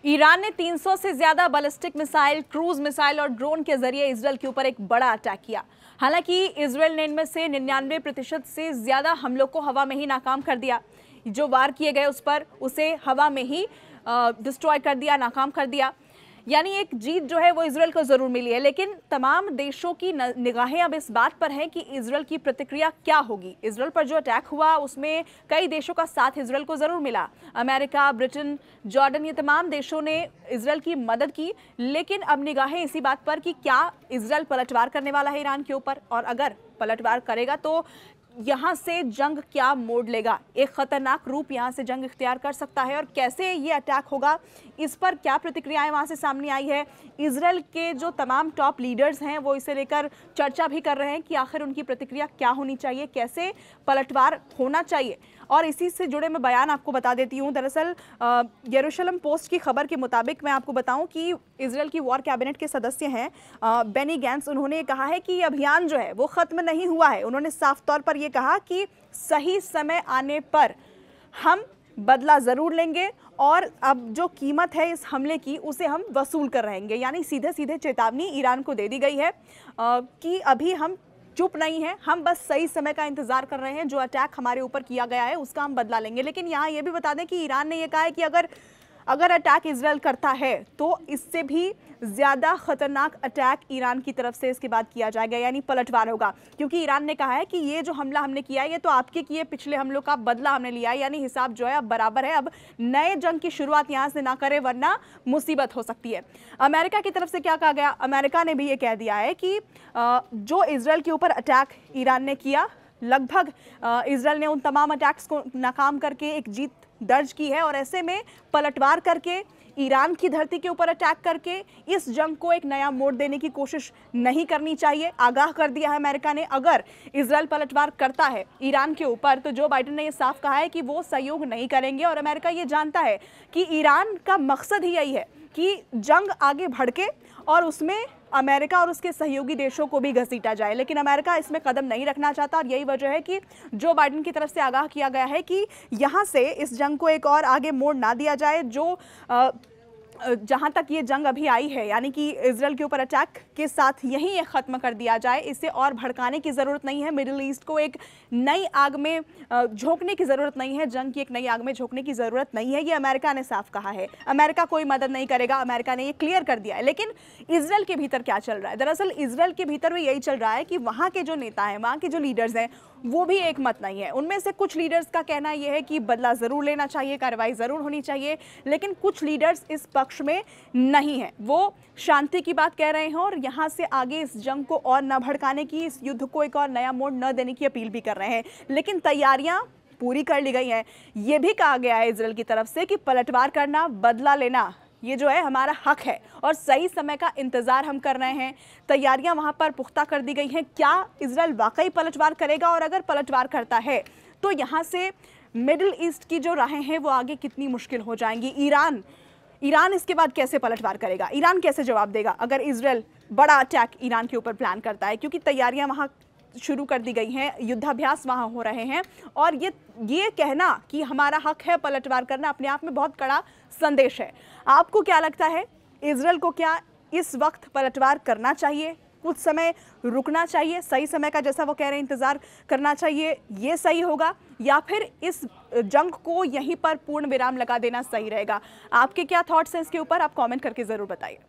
Iran ने 300 से ज्यादा बैलिस्टिक मिसाइल, क्रूज मिसाइल और ड्रोन के जरिए इजरायल के ऊपर एक बड़ा अटैक किया। हालांकि इजरायल ने इनमें से 99% से ज्यादा हमलों को हवा में ही नाकाम कर दिया। जो वार किए गए उस पर उसे हवा में ही डिस्ट्रॉय कर दिया, नाकाम कर दिया। यानी एक जीत जो है वो इजरायल को जरूर मिली है, लेकिन तमाम देशों की निगाहें अब इस बात पर हैं कि इजरायल की प्रतिक्रिया क्या होगी। इजरायल पर जो अटैक हुआ उसमें कई देशों का साथ इजरायल को जरूर मिला। अमेरिका, ब्रिटेन, जॉर्डन, ये तमाम देशों ने इजरायल की मदद की। लेकिन अब निगाहें इसी बात पर कि क्या इजरायल पलटवार करने वाला है ईरान के ऊपर, और अगर पलटवार करेगा तो यहाँ से जंग क्या मोड़ लेगा, एक खतरनाक रूप यहाँ से जंग इख्तियार कर सकता है। और कैसे ये अटैक होगा, इस पर क्या प्रतिक्रियाएं वहाँ से सामने आई है। इजरायल के जो तमाम टॉप लीडर्स हैं वो इसे लेकर चर्चा भी कर रहे हैं कि आखिर उनकी प्रतिक्रिया क्या होनी चाहिए, कैसे पलटवार होना चाहिए। और इसी से जुड़े मैं बयान आपको बता देती हूँ। दरअसल यरूशलेम पोस्ट की खबर के मुताबिक मैं आपको बताऊं कि इजरायल की वॉर कैबिनेट के सदस्य हैं बेनी गैंट्स, उन्होंने कहा है कि ये अभियान जो है वो ख़त्म नहीं हुआ है। उन्होंने साफ तौर पर ये कहा कि सही समय आने पर हम बदला ज़रूर लेंगे और अब जो कीमत है इस हमले की उसे हम वसूल कर रहेंगे। यानी सीधे सीधे चेतावनी ईरान को दे दी गई है कि अभी हम चुप नहीं है, हम बस सही समय का इंतजार कर रहे हैं। जो अटैक हमारे ऊपर किया गया है उसका हम बदला लेंगे। लेकिन यहाँ ये भी बता दें कि ईरान ने यह कहा है कि अगर अटैक इजरायल करता है तो इससे भी ज़्यादा खतरनाक अटैक ईरान की तरफ से इसके बाद किया जाएगा, यानी पलटवार होगा। क्योंकि ईरान ने कहा है कि ये जो हमला हमने किया है ये तो आपके किए पिछले हमलों का बदला हमने लिया है, यानी हिसाब जो है अब बराबर है। अब नए जंग की शुरुआत यहाँ से ना करे वरना मुसीबत हो सकती है। अमेरिका की तरफ से क्या कहा गया, अमेरिका ने भी ये कह दिया है कि जो इजरायल के ऊपर अटैक ईरान ने किया, लगभग इजरायल ने उन तमाम अटैक्स को नाकाम करके एक जीत दर्ज की है। और ऐसे में पलटवार करके ईरान की धरती के ऊपर अटैक करके इस जंग को एक नया मोड़ देने की कोशिश नहीं करनी चाहिए। आगाह कर दिया है अमेरिका ने, अगर इजरायल पलटवार करता है ईरान के ऊपर तो जो बाइडेन ने यह साफ कहा है कि वो सहयोग नहीं करेंगे। और अमेरिका ये जानता है कि ईरान का मकसद ही यही है कि जंग आगे भड़के और उसमें अमेरिका और उसके सहयोगी देशों को भी घसीटा जाए। लेकिन अमेरिका इसमें कदम नहीं रखना चाहता और यही वजह है कि जो बाइडेन की तरफ से आगाह किया गया है कि यहाँ से इस जंग को एक और आगे मोड़ ना दिया जाए। जो जहाँ तक ये जंग अभी आई है, यानी कि इजरायल के ऊपर अटैक के साथ यहीं ये ख़त्म कर दिया जाए, इसे और भड़काने की ज़रूरत नहीं है। मिडिल ईस्ट को एक नई आग में झोंकने की ज़रूरत नहीं है, जंग की एक नई आग में झोंकने की ज़रूरत नहीं है। ये अमेरिका ने साफ कहा है। अमेरिका कोई मदद नहीं करेगा, अमेरिका ने ये क्लियर कर दिया है। लेकिन इजरायल के भीतर क्या चल रहा है, दरअसल इजरायल के भीतर भी यही चल रहा है कि वहाँ के जो नेता हैं, वहाँ के जो लीडर्स हैं वो भी एक मत नहीं है। उनमें से कुछ लीडर्स का कहना यह है कि बदला ज़रूर लेना चाहिए, कार्रवाई ज़रूर होनी चाहिए। लेकिन कुछ लीडर्स इस पक्ष में नहीं है, वो शांति की बात कह रहे हैं और यहाँ से आगे इस जंग को और न भड़काने की, इस युद्ध को एक और नया मोड़ न देने की अपील भी कर रहे हैं। लेकिन तैयारियां पूरी कर ली गई हैं। ये भी कहा गया है इजरायल की तरफ से कि पलटवार करना, बदला लेना, ये जो है हमारा हक है और सही समय का इंतजार हम कर रहे हैं। तैयारियां वहां पर पुख्ता कर दी गई हैं। क्या इजरायल वाकई पलटवार करेगा, और अगर पलटवार करता है तो यहाँ से मिडिल ईस्ट की जो राहें हैं वो आगे कितनी मुश्किल हो जाएंगी। ईरान इसके बाद कैसे पलटवार करेगा, ईरान कैसे जवाब देगा अगर इजरायल बड़ा अटैक ईरान के ऊपर प्लान करता है। क्योंकि तैयारियां वहाँ शुरू कर दी गई हैं, युद्धाभ्यास वहाँ हो रहे हैं। और ये कहना कि हमारा हक है पलटवार करना अपने आप में बहुत कड़ा संदेश है। आपको क्या लगता है, इजरायल को क्या इस वक्त पलटवार करना चाहिए, कुछ समय रुकना चाहिए, सही समय का जैसा वो कह रहे हैं इंतज़ार करना चाहिए, ये सही होगा, या फिर इस जंग को यहीं पर पूर्ण विराम लगा देना सही रहेगा? आपके क्या थॉट्स हैं इसके ऊपर, आप कमेंट करके ज़रूर बताइए।